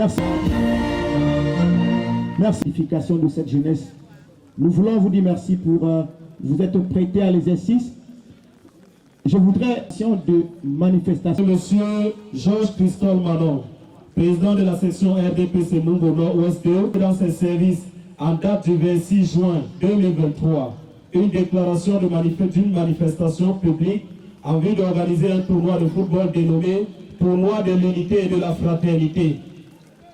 Merci. Merci de cette jeunesse. Nous voulons vous dire merci pour vous être prêtés à l'exercice. Je voudrais de manifestation. Monsieur Georges Christophe Manon, président de la section RDPC Mungo Nord-Ouest, dans ses services en date du 26 juin 2023, une déclaration d'une manifestation publique en vue d'organiser un tournoi de football dénommé Tournoi de l'unité et de la fraternité,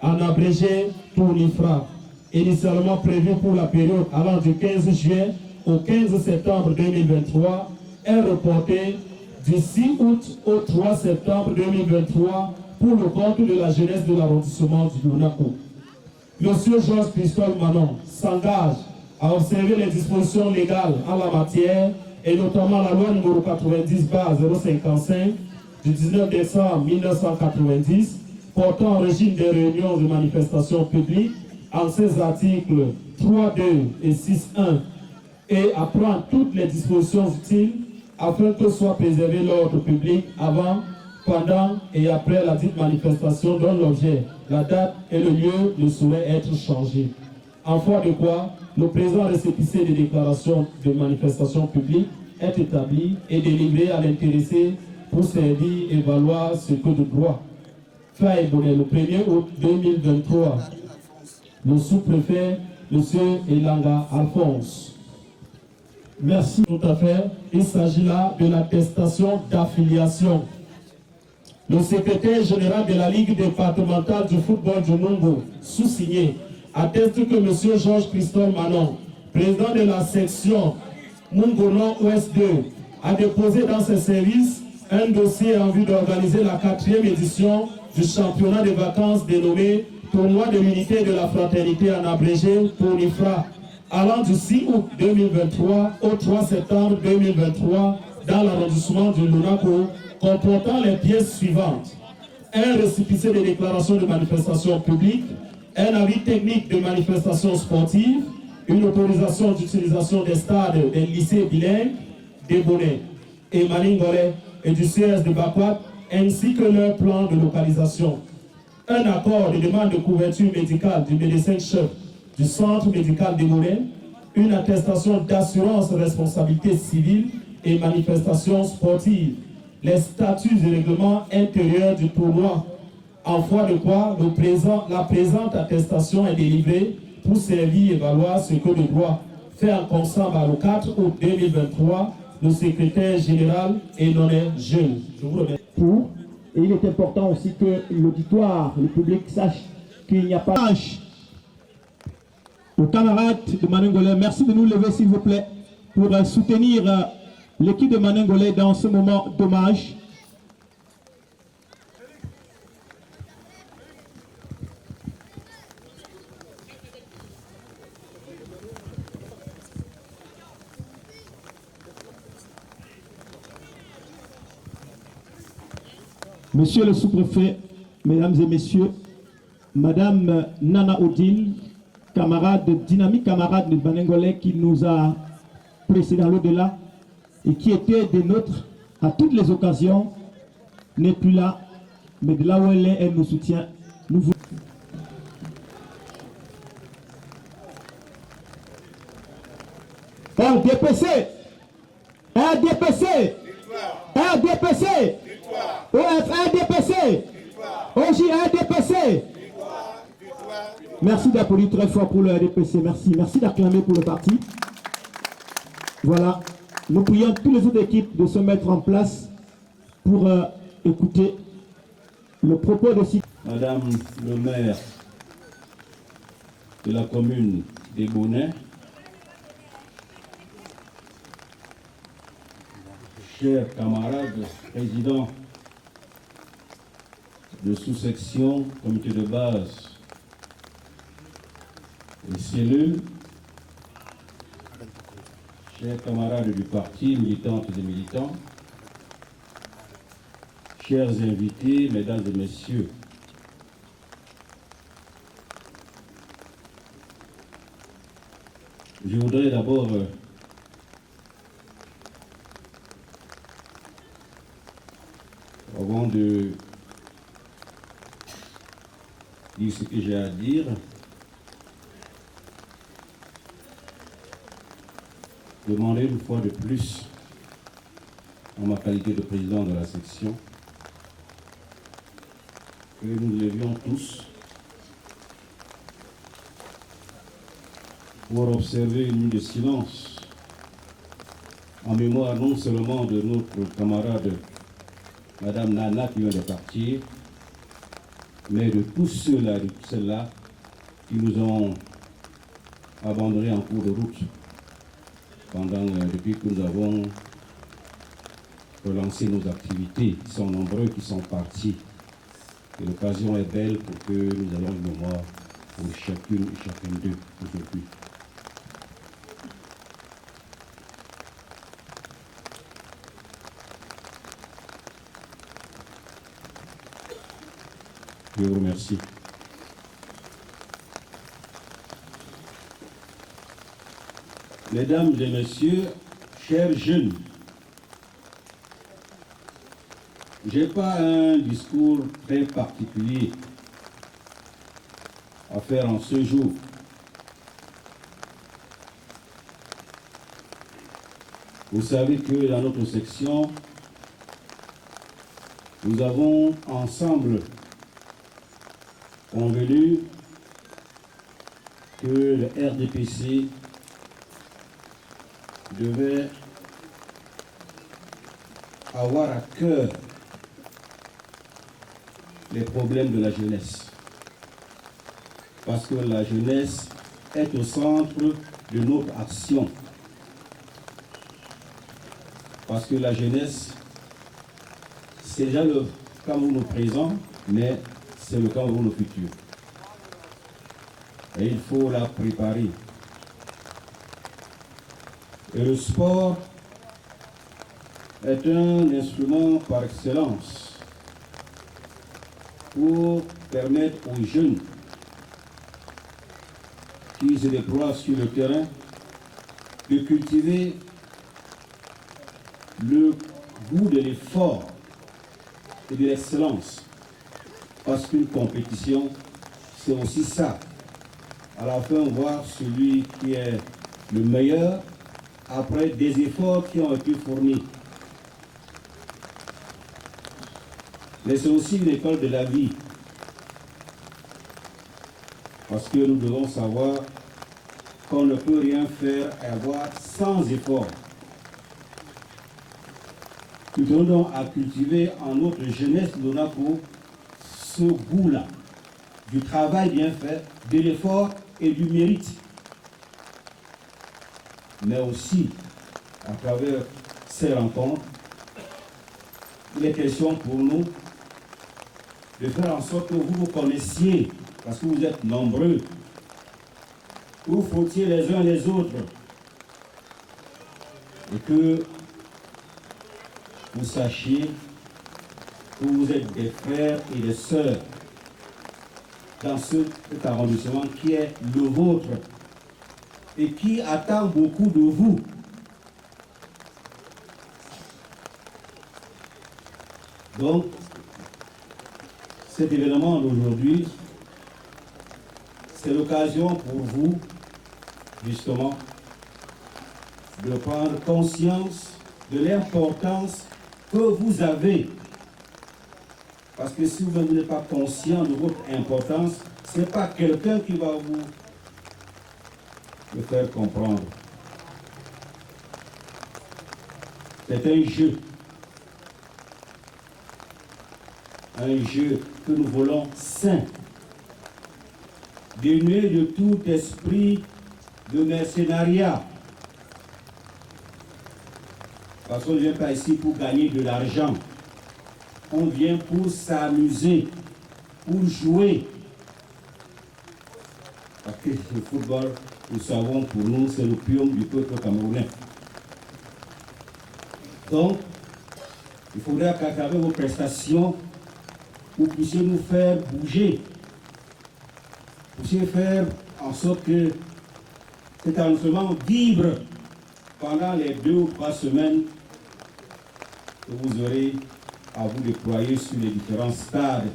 en abrégé Tournifra, initialement prévu pour la période allant du 15 juillet au 15 septembre 2023, est reporté du 6 août au 3 septembre 2023 pour le compte de la jeunesse de l'arrondissement du Monaco. Monsieur Georges Christophe Manon s'engage à observer les dispositions légales en la matière et notamment la loi numéro 90/055 du 19 décembre 1990 portant en régime des réunions de manifestations publiques en ses articles 3.2 et 6.1 et à prendre toutes les dispositions utiles afin que soit préservé l'ordre public avant, pendant et après la dite manifestation dont l'objet, la date et le lieu ne sauraient être changés. En foi de quoi, le présent récépissé des déclarations de manifestation publique est établi et délivré à l'intéressé pour servir et valoir ce que de droit. Fait et bonnet, le 1er août 2023, le sous-préfet, M. Elanga Alphonse. Merci. Tout à fait. Il s'agit là de l'attestation d'affiliation. Le secrétaire général de la Ligue départementale du football du Mungo, sous-signé, atteste que M. Georges Christophe Manon, président de la section Mungo Nord-Ouest 2, a déposé dans ses services un dossier en vue d'organiser la 4e édition du championnat de vacances dénommé Tournoi de l'unité de la fraternité en abrégé pour l'IFRA, allant du 6 août 2023 au 3 septembre 2023 dans l'arrondissement du Lunaco, comportant les pièces suivantes: un récépissé de déclaration de manifestation publique, un avis technique de manifestation sportive, une autorisation d'utilisation des stades des lycées bilingues, des Bonnets et Malingolais et du CS de Bakwat, ainsi que leur plan de localisation. Un accord de demande de couverture médicale du médecin-chef du centre médical des Bonnets, une attestation d'assurance responsabilité civile et manifestation sportive, les statuts et règlements intérieurs du tournoi, en foi de quoi la présente attestation est délivrée pour servir et valoir ce que le droit fait en constat le 4 août 2023, le secrétaire général et nommé jeune. Je vous remercie. Et il est important aussi que l'auditoire, le public sache qu'il n'y a pas aux camarades de Maningolais. Merci de nous lever s'il vous plaît pour soutenir l'équipe de Maningolais dans ce moment d'hommage. Monsieur le sous-préfet, mesdames et messieurs, Madame Nana Odile, dynamique camarade de Maningolais qui nous a précédé dans l'au-delà et qui était des nôtres à toutes les occasions, n'est plus là, mais de là où elle est, elle nous soutient. Nous vous... RDPC, RDPC, RDPC, RDPC, RDPC. Merci d'applaudir très fort pour le RDPC. Merci. Merci d'acclamer pour le parti. Voilà. Nous prions toutes les autres équipes de se mettre en place pour écouter le propos de ces... Madame le maire de la commune des Bonnets, chers camarades, présidents de sous-section, comité de base et cellules, chers camarades du parti, militantes et militants, chers invités, mesdames et messieurs, je voudrais d'abord avant de dire ce que j'ai à dire, demander une fois de plus, en ma qualité de président de la section, que nous levions tous pour observer une minute de silence en mémoire non seulement de notre camarade Madame Nana qui vient de partir, mais de tous ceux-là, de toutes celles-là qui nous ont abandonnés en cours de route depuis que nous avons relancé nos activités. Ils sont nombreux qui sont partis. Et l'occasion est belle pour que nous ayons une mémoire pour chacune et chacun d'eux aujourd'hui. Je vous remercie. Mesdames et messieurs, chers jeunes, je n'ai pas un discours très particulier à faire en ce jour. Vous savez que dans notre section, nous avons ensemble convenu que le RDPC devait avoir à cœur les problèmes de la jeunesse. Parce que la jeunesse est au centre de notre action. Parce que la jeunesse, c'est déjà le Cameroun présent, mais c'est le Cameroun futur. Et il faut la préparer. Et le sport est un instrument par excellence pour permettre aux jeunes qui se déploient sur le terrain de cultiver le goût de l'effort et de l'excellence. Parce qu'une compétition, c'est aussi ça. À la fin, voir celui qui est le meilleur après des efforts qui ont été fournis. Mais c'est aussi une école de la vie. Parce que nous devons savoir qu'on ne peut rien faire et avoir sans effort. Nous devons donc à cultiver en notre jeunesse de l'ONACO ce goût-là, du travail bien fait, de l'effort et du mérite. Mais aussi, à travers ces rencontres, il est question pour nous de faire en sorte que vous vous connaissiez, parce que vous êtes nombreux, vous fautiez les uns les autres, et que vous sachiez que vous êtes des frères et des sœurs dans cet arrondissement qui est le vôtre et qui attend beaucoup de vous. Donc, cet événement d'aujourd'hui, c'est l'occasion pour vous, justement, de prendre conscience de l'importance que vous avez. Parce que si vous n'êtes pas conscient de votre importance, ce n'est pas quelqu'un qui va vous le faire comprendre. C'est un jeu. Un jeu que nous voulons sain, dénué de tout esprit de mercenariat. Parce qu'on ne vient pas ici pour gagner de l'argent. On vient pour s'amuser, pour jouer. Parce que le football, nous savons, pour nous, c'est l'opium du peuple camerounais. Donc, il faudra qu'à travers vos prestations, vous puissiez nous faire bouger. Vous puissiez faire en sorte que cet arrondissement vibre pendant les 2 ou 3 semaines que vous aurez à vous déployer sur les différents stades.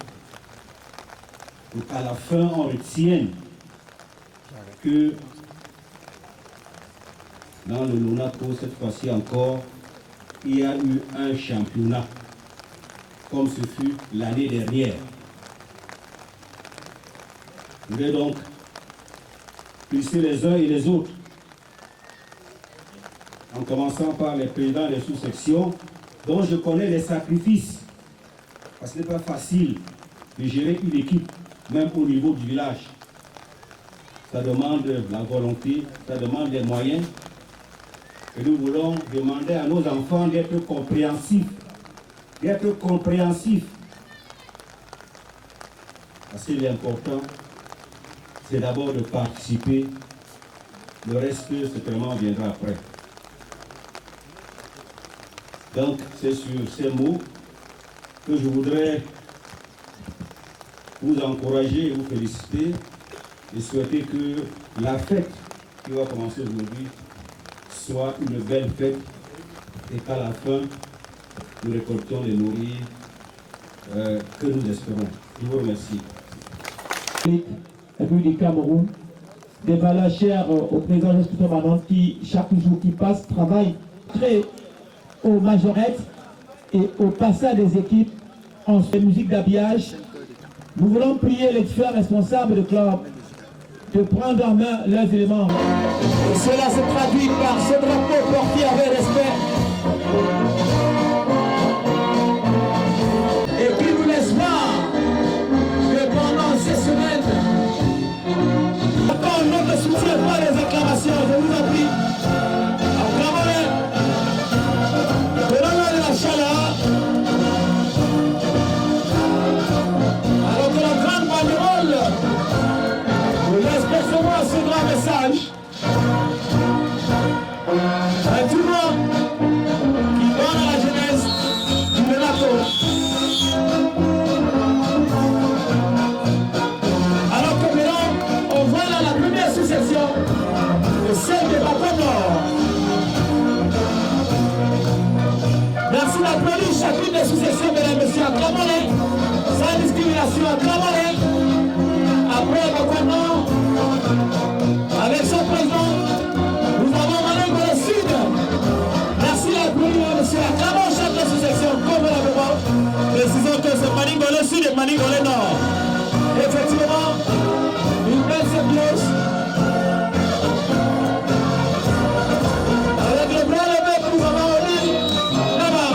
Pour qu'à la fin, on retienne que dans le LONACO, cette fois-ci encore, il y a eu un championnat, comme ce fut l'année dernière. Je voudrais donc féliciter les uns et les autres, en commençant par les présidents des sous-sections, dont je connais les sacrifices, parce que ce n'est pas facile de gérer une équipe, même au niveau du village. Ça demande la volonté, ça demande les moyens, et nous voulons demander à nos enfants d'être compréhensifs, parce que l'important, c'est d'abord de participer, le reste, certainement, viendra après. Donc, c'est sur ces mots que je voudrais vous encourager et vous féliciter et souhaiter que la fête qui va commencer aujourd'hui soit une belle fête et qu'à la fin, nous récoltions les nourris que nous espérons. Je vous remercie. République du Cameroun, des valeurs chères au président Jean-Christophe Manon qui, chaque jour qui passe, travaille très aux majorettes et au passage des équipes en musique d'habillage. Nous voulons prier les différents responsables de club de prendre en main leurs éléments. Cela se traduit par ce drapeau porté avec respect et qui nous laisse voir que pendant ces semaines, encore notre soutien par les acclamations, je vous en prie, acclamez, donnez-le de la chaleur, alors que la grande banderole nous laisse percevoir ce grand message. Un tournoi qui donne à la jeunesse du Monaco. Alors que maintenant, on voit là la première succession de celle des Papa Nord. Merci d'applaudir chacune des successions, mesdames et messieurs. Acclamons-les, sans discrimination, acclamons-les. Après Papa Nord, avec son président, nous avons Maningolé Sud. Merci d'applaudir, monsieur. Acclamons chaque sous-section convenablement. Précisons que c'est Maningolé Sud et Maningolé Nord. Effectivement, une belle symbiose. Avec le bras levé pour nous avoir Odile là-bas.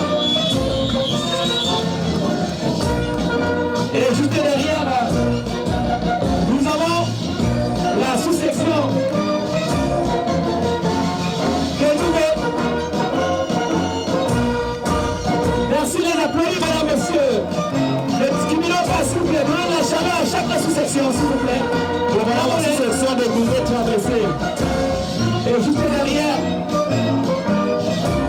Et juste derrière, nous avons la sous-section. Merci les applaudissements, mesdames, messieurs. Ne discriminons pas, s'il vous plaît. Donnez la chaleur à chaque sous-section, s'il vous plaît. Et voilà la sous-section de Gouvet traversée. Et juste derrière,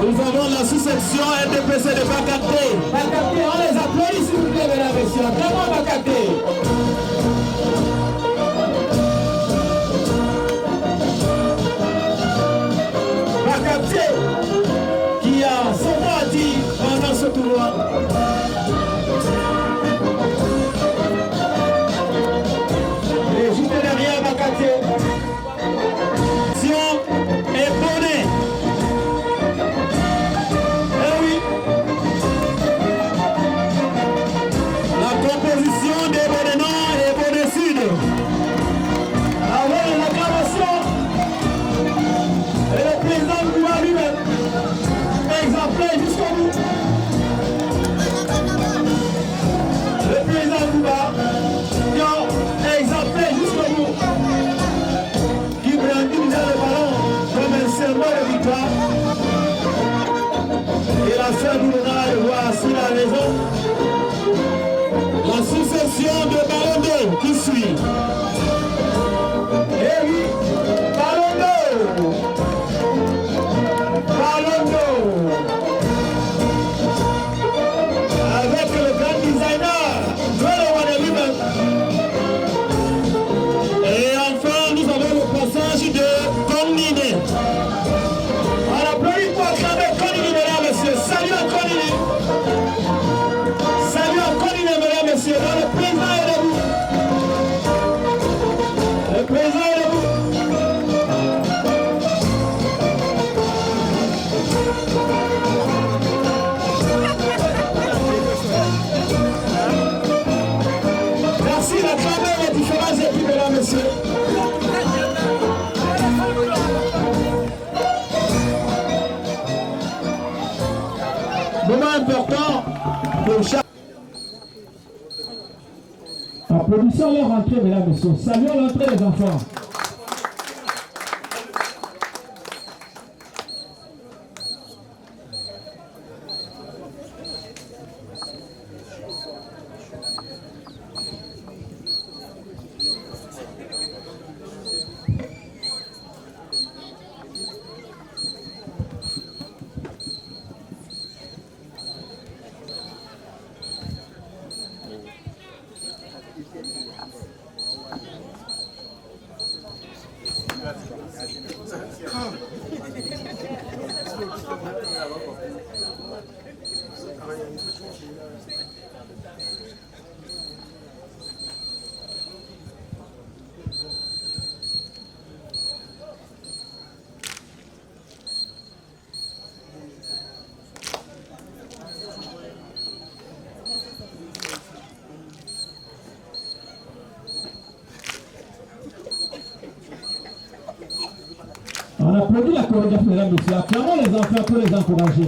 nous avons la sous-section RDPC de Bakaté. Bakaté, on les applaudit, s'il vous plaît, mesdames, messieurs. Vraiment Bakaté. Bakaté, qui a son mot à dire pendant ce tournoi. Et juste derrière Bakaté, Sion et Bonnet. Eh oui, la composition des Bonnet Nord et Bonnet Sud. Avec les acclamations et le président du gouvernement lui-même, exemplaire jusqu'au bout. Le président Gouba, exemplaire jusqu'au bout, qui brandit déjà le ballon comme un symbole de victoire. Et la sœur nous donnera de voir s'il a raison. La succession de ballon d'eau qui suit. Et oui, ballon d'eau. Ballon d'eau. Avec le grand designer, Joël Wane lui-même. Et enfin, nous avons le passage de Kondine. On applaudit pour acclamer Kondine, mesdames, messieurs. Salut à Kondine. Salut à Kondine, mesdames, messieurs. Dans le président est debout. Le président est debout. Merci d'acclamer les différentes équipes, mesdames, messieurs. Moment important pour chaque. Applaudissons leur entrée, mesdames, messieurs. Saluons l'entrée des enfants. applaudit la chorégraphie, mesdames et messieurs. Acclamons les enfants pour les encourager.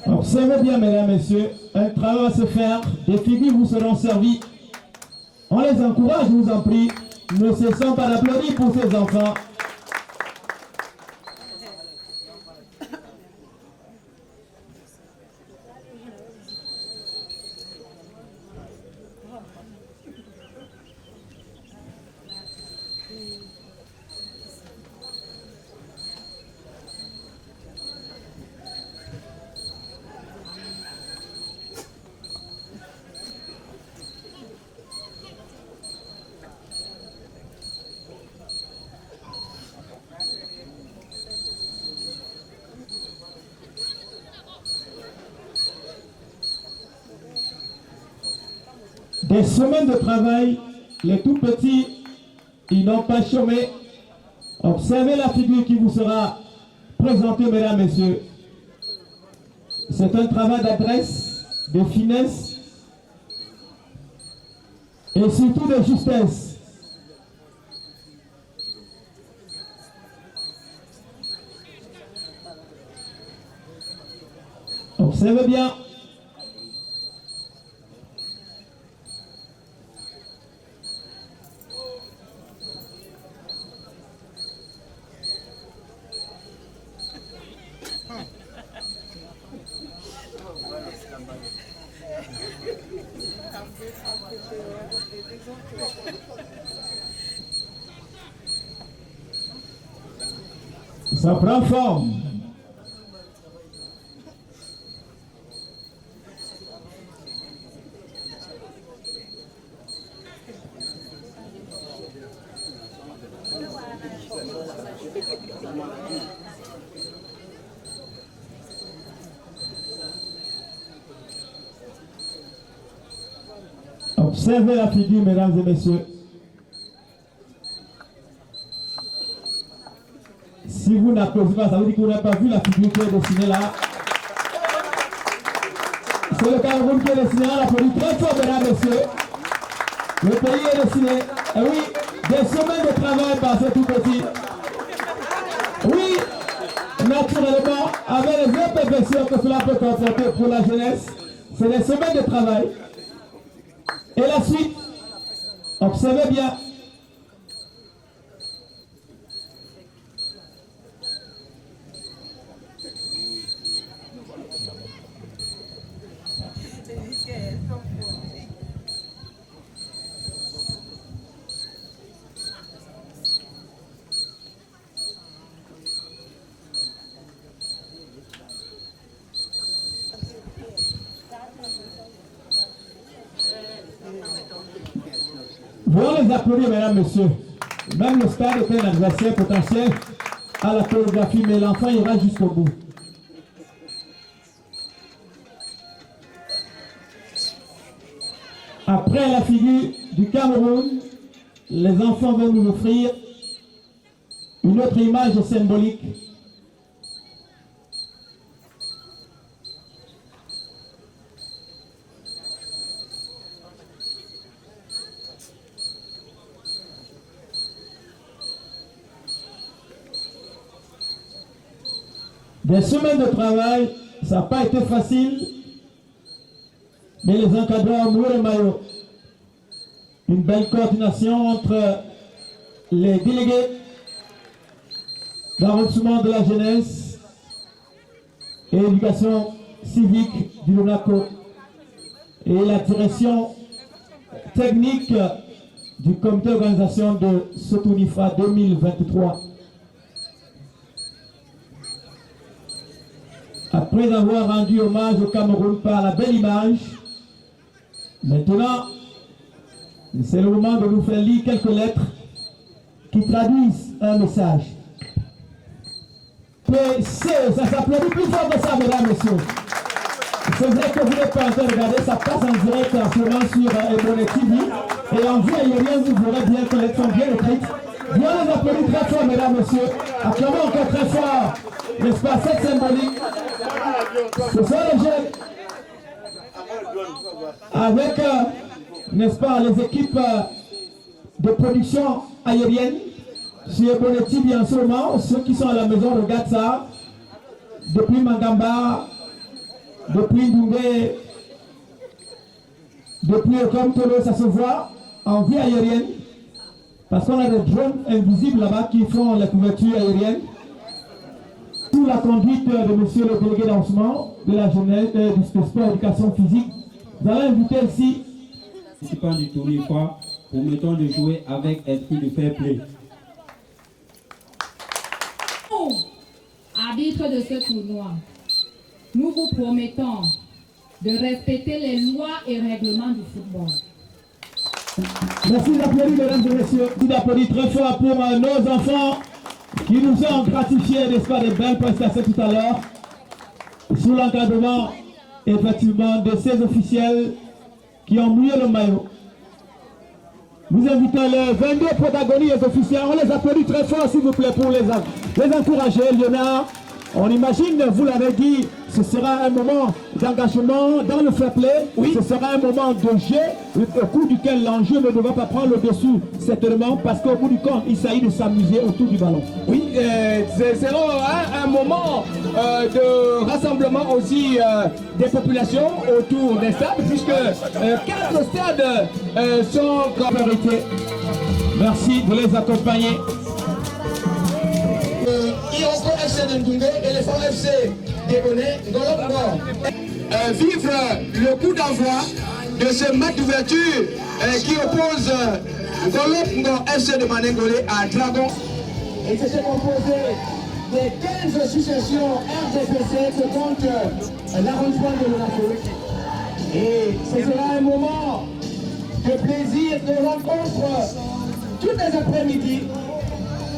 Observez bien, mesdames et messieurs, un travail va se faire, des figures vous seront servies. On les encourage, je vous en prie. Ne cessons pas d'applaudir pour ces enfants. Des semaines de travail, les tout petits, ils n'ont pas chômé. Observez la figure qui vous sera présentée, mesdames et messieurs. C'est un travail d'adresse, de finesse et surtout de justesse. Observez bien. Ça prend forme. Observez la figure, mesdames et messieurs. Si vous n'applaudissez pas, ça veut dire que vous n'avez pas vu la figure qui est dessinée là. C'est le Cameroun qui est dessiné, on applaudit très fort, mesdames et messieurs. Le pays est dessiné. Et oui, des semaines de travail par ces tout petits. Oui, naturellement, avec les imperfections que cela peut comporter pour la jeunesse, c'est des semaines de travail. Et la suite, observez bien. Voyons les applaudir, mesdames, messieurs. Même le stade est un adversaire potentiel à la chorégraphie, mais l'enfant ira jusqu'au bout. Après la figure du Cameroun, les enfants vont nous offrir une autre image symbolique. Des semaines de travail, ça n'a pas été facile, mais les encadreurs ont le maillot. Une belle coordination entre les délégués d'arrondissement de la jeunesse et l'éducation civique du LONACO et la direction technique du comité d'organisation de Sotounifa 2023. Après avoir rendu hommage au Cameroun par la belle image, maintenant, c'est le moment de nous faire lire quelques lettres qui traduisent un message. PC, ça s'applaudit plus fort que ça, mesdames, messieurs. C'est vrai que vous n'êtes pas en train de regarder, ça passe en direct actuellement sur Ebonné TV. Et en vue aérienne, vous verrez bien que les sont bien écrites. Bien les applaudis très fort, mesdames, messieurs. Acclamons encore très fort, n'est-ce pas, cette symbolique. Ce sont les jeunes. Avec, n'est-ce pas, les équipes de production aérienne. Sur Ebonné TV en ce moment, ceux qui sont à la maison regardent ça. Depuis Mangamba, depuis Doumbé, depuis Okamtolo, ça se voit en vue aérienne. Parce qu'on a des drones invisibles là-bas qui font la couverture aérienne. Sous la conduite de monsieur le délégué d'enseignement de la jeunesse, du sport éducation physique, nous allons inviter ici. Participants du tournoi fois, promettons de jouer avec esprit de fair play. Arbitre de ce tournoi, nous vous promettons de respecter les lois et règlements du football. Merci d'applaudir, mesdames et messieurs. Merci d'applaudir très fort pour nos enfants qui nous ont gratifié, n'est-ce pas, de belles prestations tout à l'heure. Sous l'encadrement, effectivement, de ces officiels qui ont mouillé le maillot. Nous invitons les 22 protagonistes officiels. On les applaudit très fort, s'il vous plaît, pour les encourager. Léonard, on imagine, vous l'avez dit, ce sera un moment d'engagement dans le fair play. Oui. Ce sera un moment de jeu, au cours duquel l'enjeu ne devra pas prendre le dessus, certainement, parce qu'au bout du compte, il s'agit de s'amuser autour du ballon. Oui, ce sera un moment de rassemblement aussi des populations autour des stades, puisque 4 stades sont en priorité. Merci de les accompagner. Iroko FC de Ndoumbé et les Fonds FC d'Ebonné, vivre le coup d'envoi de ce match d'ouverture qui oppose Ngolop FC de Manengolé à Dragon. Et c'est composé des 15 associations RDPC que compte l'arrondissement de l'Afrique. Et ce sera un moment de plaisir, de rencontre tous les après-midi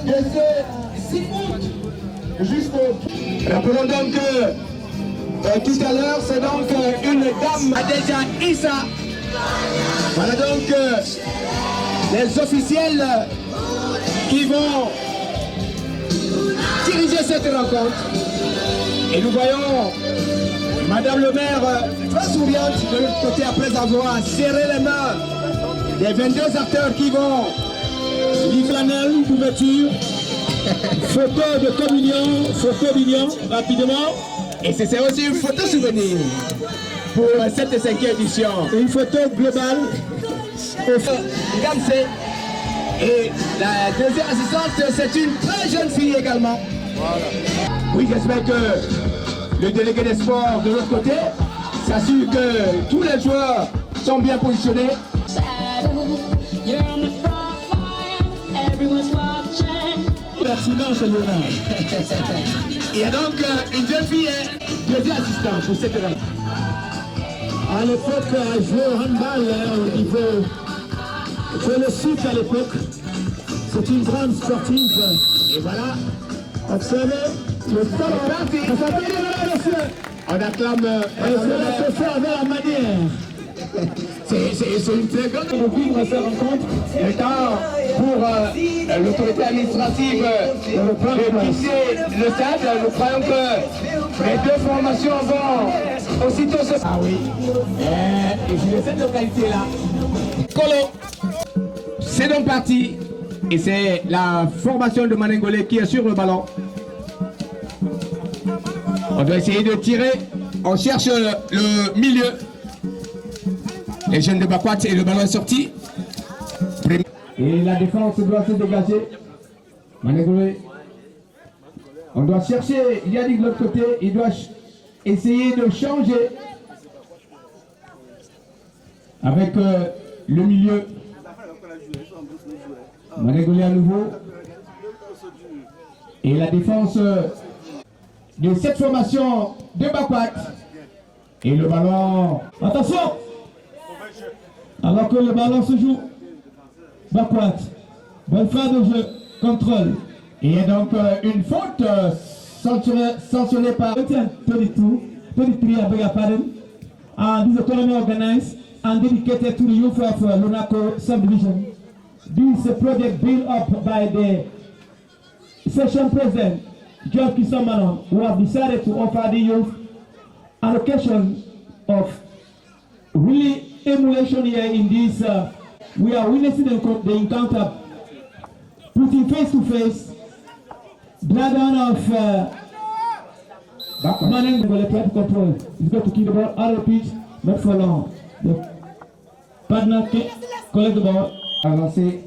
de ce 6 août jusqu'au... Rappelons donc que tout à l'heure, c'est donc une dame, Adja Issa. Voilà donc les officiels qui vont diriger cette rencontre. Et nous voyons Madame le maire très souriante de l'autre côté après avoir serré les mains des 22 acteurs qui vont Flanelle, couverture, photo de communion, photo d'union, rapidement. Et c'est aussi une photo souvenir pour cette 5e édition. Une photo globale. Gamsé. Et la deuxième assistante, c'est une très jeune fille également. Voilà. Oui, j'espère que le délégué des sports de l'autre côté s'assure que tous les joueurs sont bien positionnés. Pertinent, c'est Léonard. Il y a donc une jeune fille, deuxième assistante pour cette rencontre. À l'époque, elle jouait au handball au niveau de le sud à l'époque. C'est une grande sportive. Et voilà. Observez le temps. Ça s'appelle les messieurs. On acclame. Et cela se fait avec la manière. C'est une très grande Pour vivre cette rencontre. Le temps pour l'autorité administrative de quitter le stade. Nous croyons que les deux formations vont aussitôt se... Ah oui. Et je de cette localité-là. Colo. C'est donc parti. Et c'est la formation de Manengolé qui est sur le ballon. On doit essayer de tirer. On cherche le milieu. Les jeunes de Bakwat et le ballon est sorti. Et la défense doit se dégager. Manengolé. On doit chercher. Il y a dit de l'autre côté. Il doit essayer de changer. Avec le milieu. Manengolé à nouveau. Et la défense de cette formation de Bakwat. Et le ballon. Attention! Alors que le ballon se joue. Bakwat. Bonne fin de jeu. Contrôle. Il y a donc une faute sanctionné par 23, I beg your pardon. This is a tournament organized and dedicated to the youth of Lonaco subdivision. This is a project built up by the session president, George Kisamanon, who have decided to offer the youth an occasion of really emulation here in this. We are witnessing the encounter, putting face to face, dragon of Manen will try to control. He's got to keep the ball out of the pitch, not for long. The partner collect the ball. Avancé.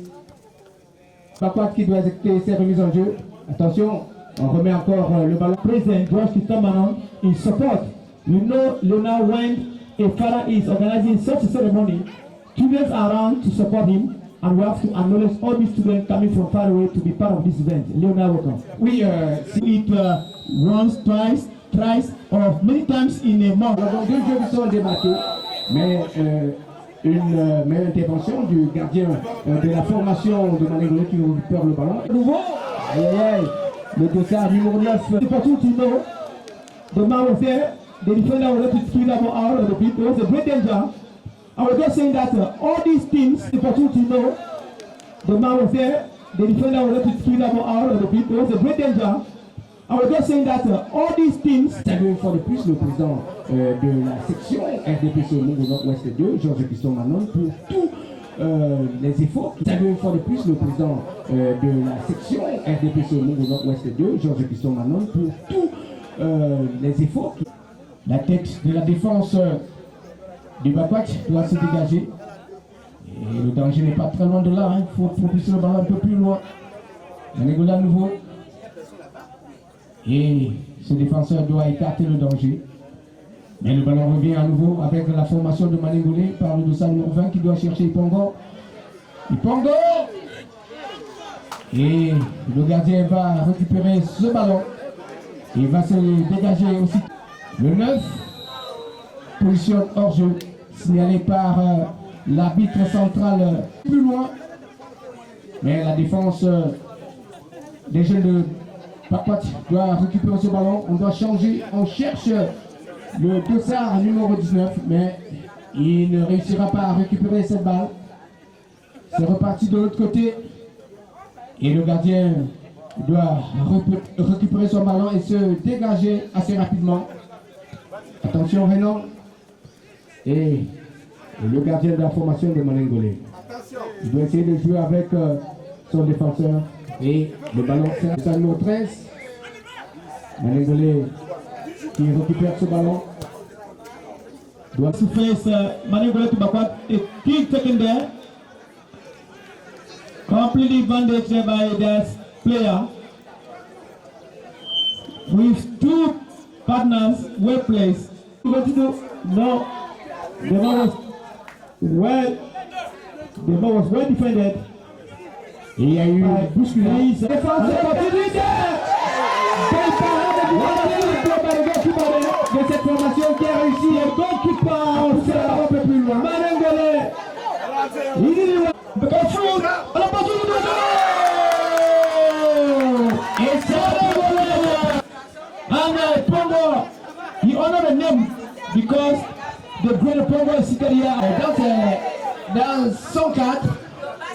Bakwat qui doit exécuter ses remises en jeu. Attention, on remet encore le ballon. President George Kitamanon in support. You know, Leonard, when a father is organizing such a ceremony, students are around to support him, and we have to acknowledge all these students coming from far away to be part of this event. Leonard, welcome. Oui, once, twice, thrice, or many times in a month. Deux jeux qui sont démarqués, mais une meilleure intervention du gardien de la formation de Manengolé qui récupère le ballon. Nouveau, Aïe aïe aïe, le dossard numéro 9. the opportunity to know the man was there, the defender was able to kill them out of the pit. There was a great danger. I was just saying that all these teams, the opportunity to know the man was there, the defender was able to kill them out of the pit. There was a great danger. I was just saying that all these teams. Salut une fois de plus le président de la section RDPC au Nord-Ouest 2, Georges Piston Manon, pour tous les efforts. Salut une fois de plus le président de la section RDPC au Nord-Ouest 2, Georges Piston Manon, pour tous les efforts. La tête de la défense du Bakwat doit se dégager. Et le danger n'est pas très loin de là, il faut pousser le ballon un peu plus loin. Manengolé à nouveau. Et ce défenseur doit écarter le danger. Mais le ballon revient à nouveau avec la formation de Manengolé par le dossard numéro 20 qui doit chercher Ipongo. Ipongo! Et le gardien va récupérer ce ballon. Il va se dégager aussi. Le 9, position hors jeu, signalé par l'arbitre central plus loin. Mais la défense des jeunes de Bakwat doit récupérer ce ballon. On doit changer. On cherche le dossard numéro 19, mais il ne réussira pas à récupérer cette balle. C'est reparti de l'autre côté. Et le gardien doit récupérer son ballon et se dégager assez rapidement. Attention Renan. Et le gardien de la formation de Manengolé. Il doit essayer de jouer avec son défenseur. Et le ballon c'est le numéro 13. Manengolé qui récupère ce ballon. Doit to face Manengolé to Bakwat. A kick taken there. Completely bandaged by their player. With two partners well placed. What to do? No. The ball was well defended. Il y a eu une bousculade. De cette formation qui a réussi le goalkeeper un peu plus loin. Manengolé. Et ça, and Pongo, he honored the name because the great Pongo is seated here. dans 104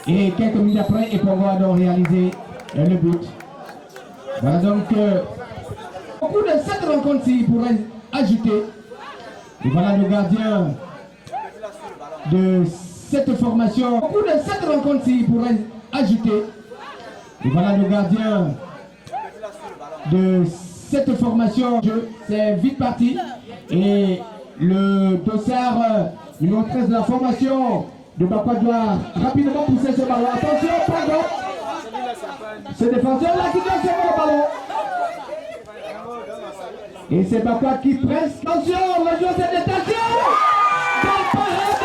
et quelques minutes après, Pongo a donc réalisé le but. Voilà donc beaucoup de cette rencontre s'il pourrait ajouter. Et voilà le gardien de cette formation. Beaucoup de cette rencontre s'il pourrait ajouter. Et voilà le gardien de cette formation. C'est vite parti. Et le dossard numéro 13 de la formation de Bakwat doit rapidement pousser ce ballon. Attention, pardon. Ce défenseur-là qui doit sauver le ballon. Et c'est Bakwat qui presse. Attention, le jeu s'est détaché. Quelle parade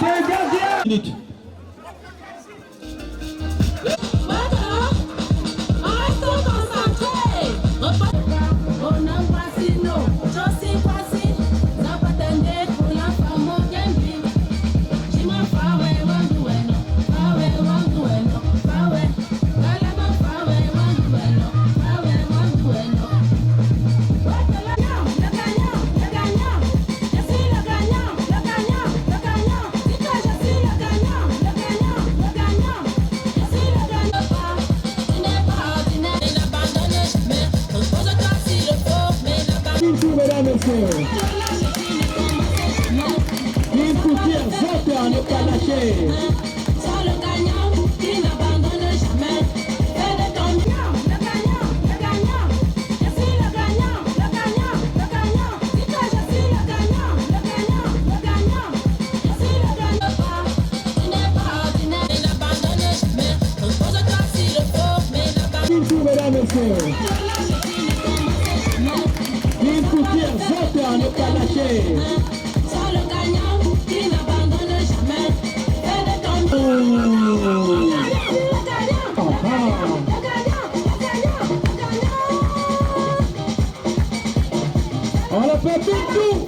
de gardien. Bueno. mesdames et messieurs. Il faut dire vote à ne pas lâcher. Sur le gagnant qui n'abandonne jamais. Et le gagnant, le gagnant, le gagnant. Je suis le gagnant, le gagnant, le gagnant. Dis-toi, je suis le gagnant, le gagnant, le gagnant. Je suis le gagnant. Tu n'es pas ordinaire, tu n'abandonnes jamais. Repose-toi s'il le faut, mais n'abandonne Il faut, mesdames et messieurs. Il faut dire vote à ne pas lâcher. sur le gagnant qui n'abandonne jamais. Et le gagnant, le gagnant, le gagnant, le gagnant. On l'a fait tout.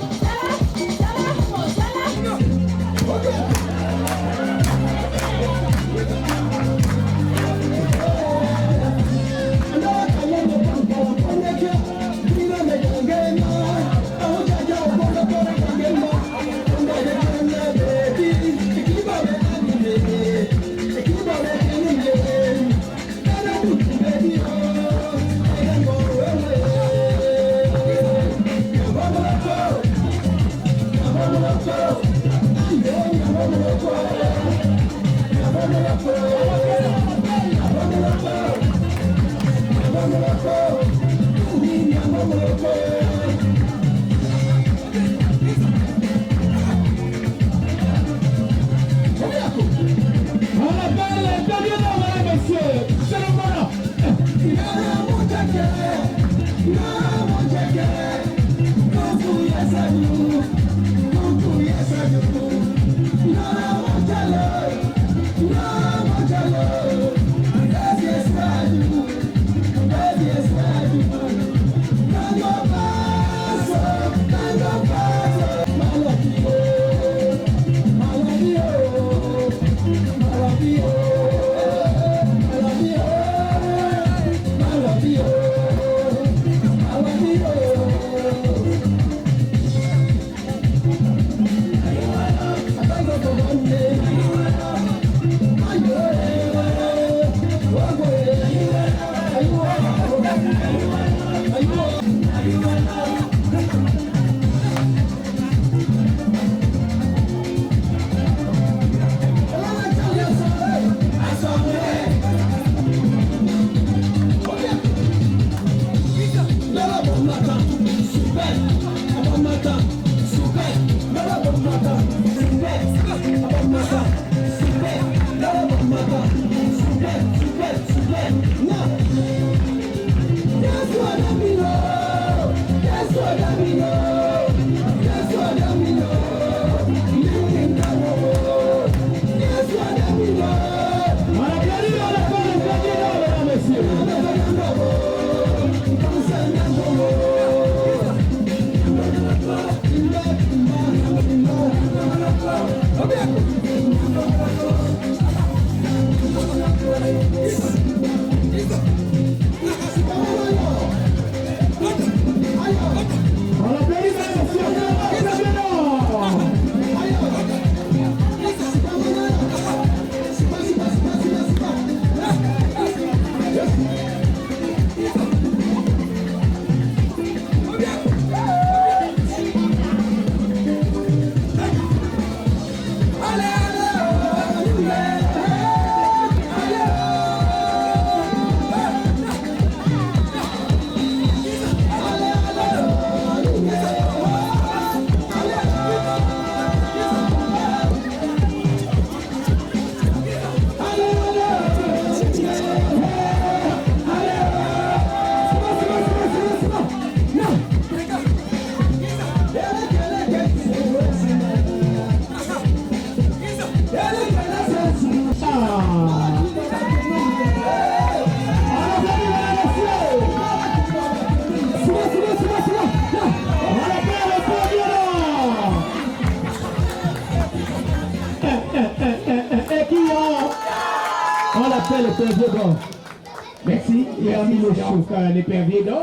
Merci. Et on dit le chauffe les pervers d'or.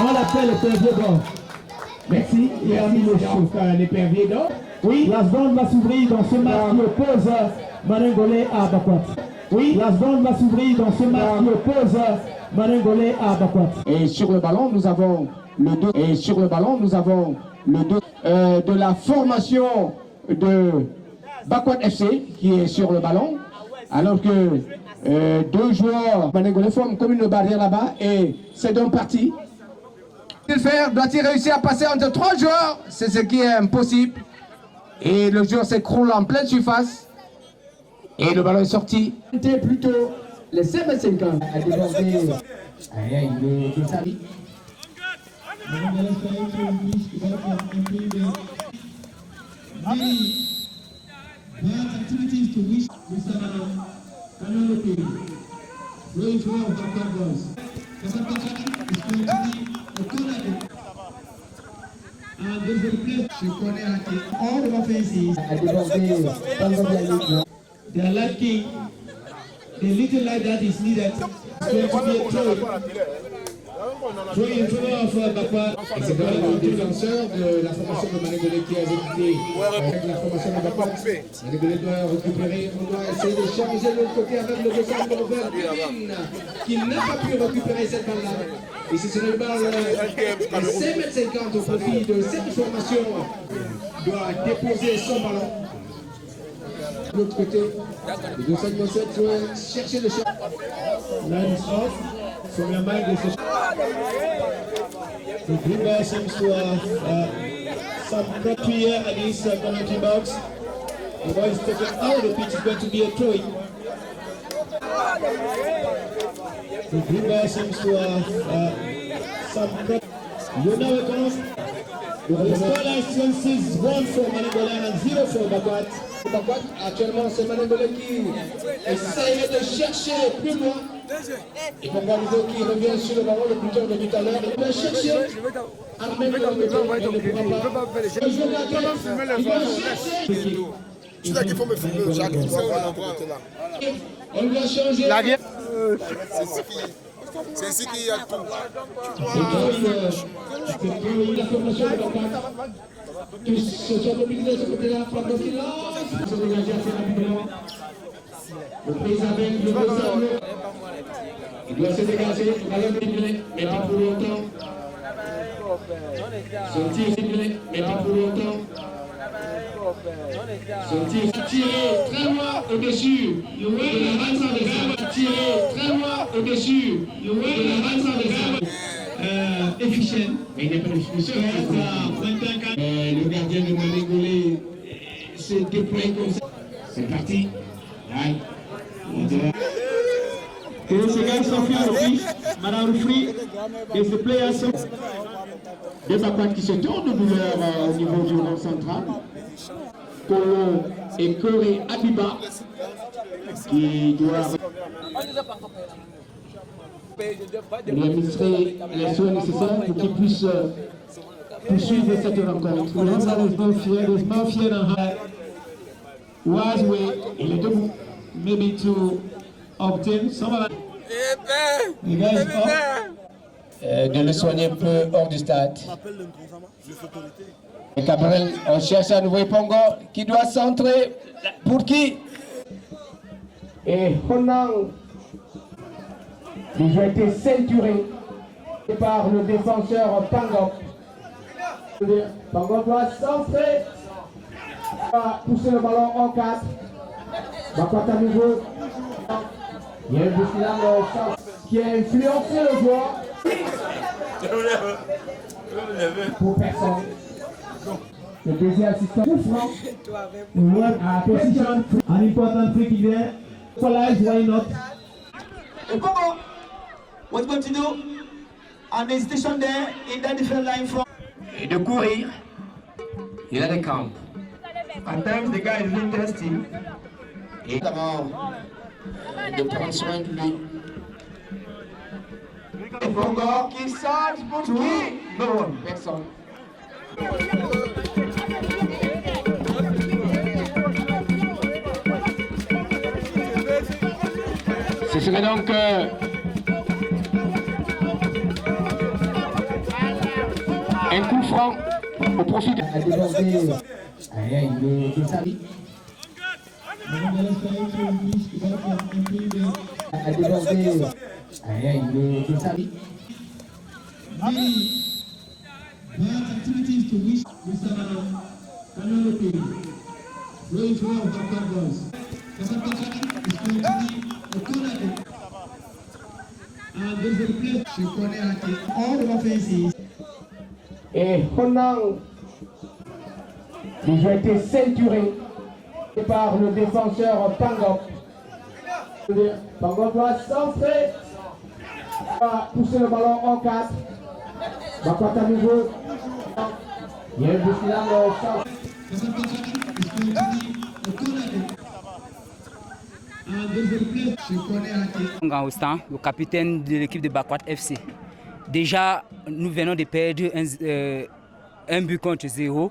On l'appelle fait l'épervier d'or. Merci. Merci monsieur l'épervier d'or. Oui, la zone va s'ouvrir dans ce match qui oppose Manengolé à Bakwat. Oui, la zone va s'ouvrir dans ce match qui oppose Manengolé à Bakwat. Et sur le ballon, nous avons le 2. Et sur le ballon, nous avons le 2 de la formation de Bakwat FC qui est sur le ballon. Alors que 2 joueurs Manengolé forment comme une barrière là-bas et c'est donc parti. Doit-il réussir à passer entre 3 joueurs? C'est ce qui est impossible. Et le joueur s'écroule en pleine surface. Et le ballon est sorti. C'était plutôt les 5 ans à déborder. Je connais la clé. All the offenses. They are lacking the little light that is needed. It's going to be a throw. Throw in favor of Bakwa. Et c'est quand même le défenseur de la formation de Manengolé qui a exécuté avec la formation de Bakwa. Manengolé doit récupérer, on doit essayer de changer de l'autre côté avec le dossard de Robert qui n'a pas pu récupérer cette balle-là. Et si ce n'est pas le 5,50 au profit de cette formation, doit déposer son ballon. De l'autre côté, le 2,57 doit chercher le chef. Line is off. From your mind, this is the green guy seems to have some pressure here at his penalty box. The ball is taken out of the pitch. It's going to be a throw. The green guy seems to have some pressure. You know it off. The scoreline is 1 for Manengolé and 0 for Bakwat. Bakwat, actuellement, c'est Manengolé qui essaye de chercher plus loin. Et Bongalizo qui revient sur le ballon le plus tard de tout à l'heure. Il va chercher. Armé dans le temps, il ne pourra pas. Il va chercher. Tu sais qu'il faut me filmer, Jacques. On lui a changé. C'est ici qu'il y a tout. La formation de Bakwat. Tous se sont mobilisés de ce côté-là. Pendant qu'il lance. Se dégager assez rapidement. Le prise avec le dossard. Il doit se dégager, il va le dribbler, mais pas pour longtemps. Son tir dribblé, mais pas pour longtemps. Son tir tiré très loin au-dessus de la 25 décembre. Tiré très loin au-dessus de la 25 décembre. Efficient. Mais il n'est pas efficient. Le gardien de Manengolé s'est déployé comme ça. C'est parti. Aïe. Et ces gars sont fiers aussi. Madame Rufri et ses players sont des Bakwat qui se tournent de douleur au niveau du rond central. Kolo et Coré Abiba qui doivent lui administrer les soins nécessaires pour qu'ils puissent poursuivre cette rencontre. There's no fear in her. Wise way, il est debout. Maybe to obtain some of that. The guy is up. De le soigner un peu hors du stade. Et Cabrel, on cherche à nouveau Pongo qui doit centrer. Pour qui? Et Honang, il a été ceinturé par le défenseur Pango. Pango doit centrer. Va pousser le ballon en 4. Bakwat à nouveau. Il y a un bousculard qui a influencé le joueur. Pour personne. Le deuxième assistant coup franc. What position? An important free kick there. Equalize, why not? And Congo, what's going to do? And the station there in that different line from. Et de courir. Il a des camps. At times the guy is really thirsty. Et d'abord de prendre soin de lui. Et Bongo qui saute pour qui? Non, personne. Ce serait donc Un coup franc au profit de... A débordé. Aïe, de Sari. A débordé. Aïe, de Sari. Et Honang, ils ont été ceinturés par le défenseur Pangop. Pangop doit centrer, va pousser le ballon en 4. Va pas à nouveau. Il y a un bousculant au centre. Roustan, le capitaine de l'équipe de Bakwat FC. Déjà, nous venons de perdre un but contre 0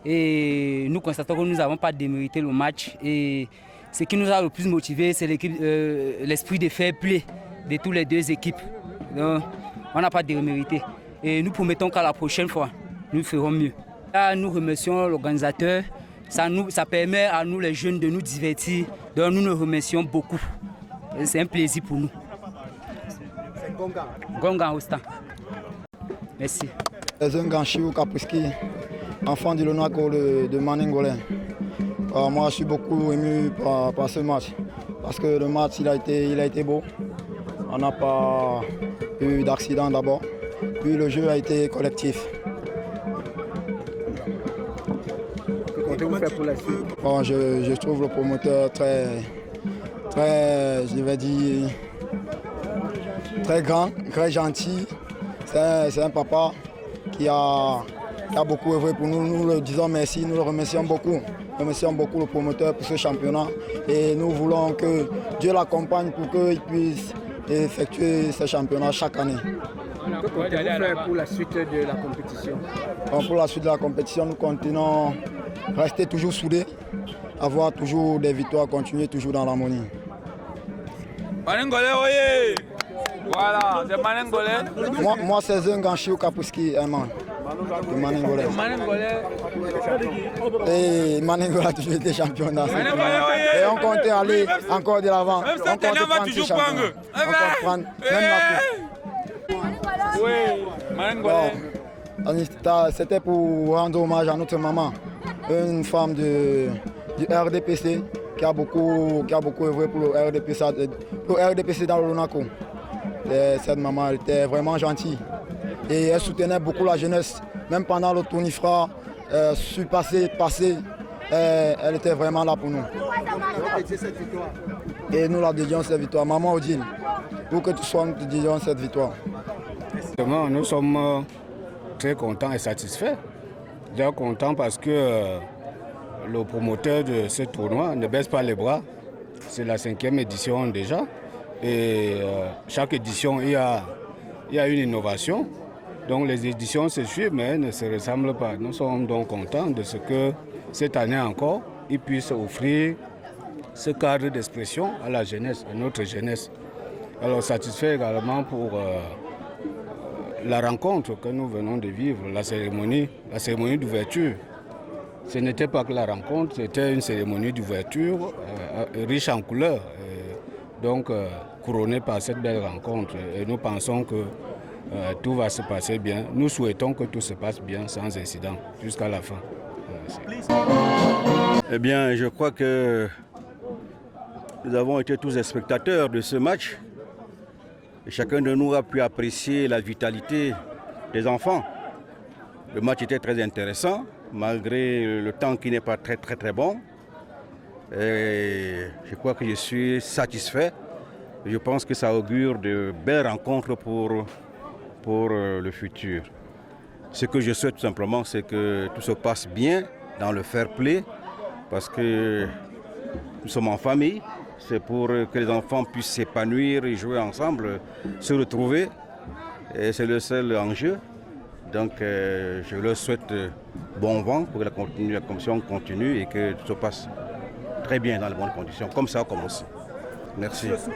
et nous constatons que nous n'avons pas démérité le match. Et ce qui nous a le plus motivé, c'est l'esprit de fair play de toutes les deux équipes. Donc, on n'a pas démérité. Et nous promettons qu'à la prochaine fois, nous ferons mieux. Là, nous remercions l'organisateur. Ça permet à nous, les jeunes, de nous divertir. Donc nous nous remercions beaucoup. C'est un plaisir pour nous. C'est Gongan Roustan. Merci. C'est un Ganchiou Kapuski, enfant du Lonako de Manengolais. Moi, je suis beaucoup ému par ce match. Parce que le match, il a été beau. On n'a pas eu d'accident d'abord. Puis le jeu a été collectif. Pour la suite? Bon, je trouve le promoteur très, je vais dire, très grand, très gentil. C'est un papa qui a beaucoup œuvré pour nous. Nous le disons merci, nous le remercions beaucoup. Nous remercions beaucoup le promoteur pour ce championnat. Et nous voulons que Dieu l'accompagne pour qu'il puisse effectuer ce championnat chaque année. Que comptez-vous faire pour la suite de la compétition? Bon, pour la suite de la compétition, nous continuons à rester toujours soudés, avoir toujours des victoires, continuer toujours dans l'harmonie. Manengolais, oui. Voilà, c'est Manengolais. Moi c'est un Ganchiou Kapuski, un man. Manengolais. Et Manengolais a toujours été champion dans cette équipe. Et on comptait aller encore de l'avant. On comptait prendre ce championnat. On compte prendre même la coupe. Oui, c'était pour rendre hommage à notre maman, une femme du RDPC qui a beaucoup œuvré pour le RDPC dans le Lonako. Cette maman, elle était vraiment gentille et elle soutenait beaucoup la jeunesse. Même pendant le tournifra, passé, elle était vraiment là pour nous. Et nous la dédions cette victoire. Maman Odile, où que tu sois, nous te dédions cette victoire. Nous sommes très contents et satisfaits. Déjà contents parce que le promoteur de ce tournoi ne baisse pas les bras. C'est la 5e édition déjà. Et chaque édition, il y a une innovation. Donc les éditions se suivent mais ne se ressemblent pas. Nous sommes donc contents de ce que cette année encore, ils puissent offrir ce cadre d'expression à la jeunesse, à notre jeunesse. Alors satisfait également pour la rencontre que nous venons de vivre, la cérémonie d'ouverture. Ce n'était pas que la rencontre, c'était une cérémonie d'ouverture riche en couleurs, donc couronnée par cette belle rencontre. Et nous pensons que tout va se passer bien. Nous souhaitons que tout se passe bien, sans incident, jusqu'à la fin. Eh bien, je crois que nous avons été tous des spectateurs de ce match. Et chacun de nous a pu apprécier la vitalité des enfants. Le match était très intéressant, malgré le temps qui n'est pas très bon. Et je crois que je suis satisfait. Je pense que ça augure de belles rencontres pour le futur. Ce que je souhaite tout simplement, c'est que tout se passe bien dans le fair play, parce que nous sommes en famille. C'est pour que les enfants puissent s'épanouir et jouer ensemble, se retrouver. Et c'est le seul enjeu. Donc je leur souhaite bon vent pour que la compétition continue et que tout se passe très bien dans les bonnes conditions, comme ça a commencé. Merci.